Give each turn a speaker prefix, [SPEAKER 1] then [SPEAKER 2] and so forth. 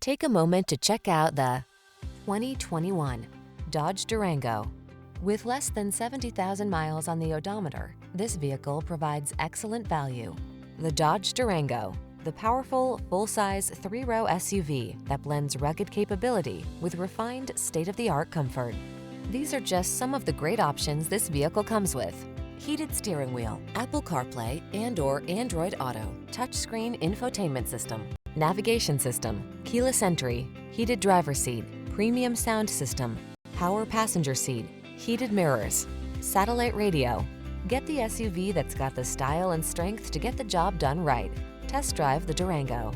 [SPEAKER 1] Take a moment to check out the 2021 Dodge Durango. With less than 70,000 miles on the odometer, this vehicle provides excellent value. The Dodge Durango, the powerful, full-size, three-row SUV that blends rugged capability with refined, state-of-the-art comfort. These are just some of the great options this vehicle comes with: heated steering wheel, Apple CarPlay and/or Android Auto, touchscreen infotainment system, navigation system, keyless entry, heated driver's seat, premium sound system, power passenger seat, heated mirrors, satellite radio. Get the SUV that's got the style and strength to get the job done right. Test drive the Durango.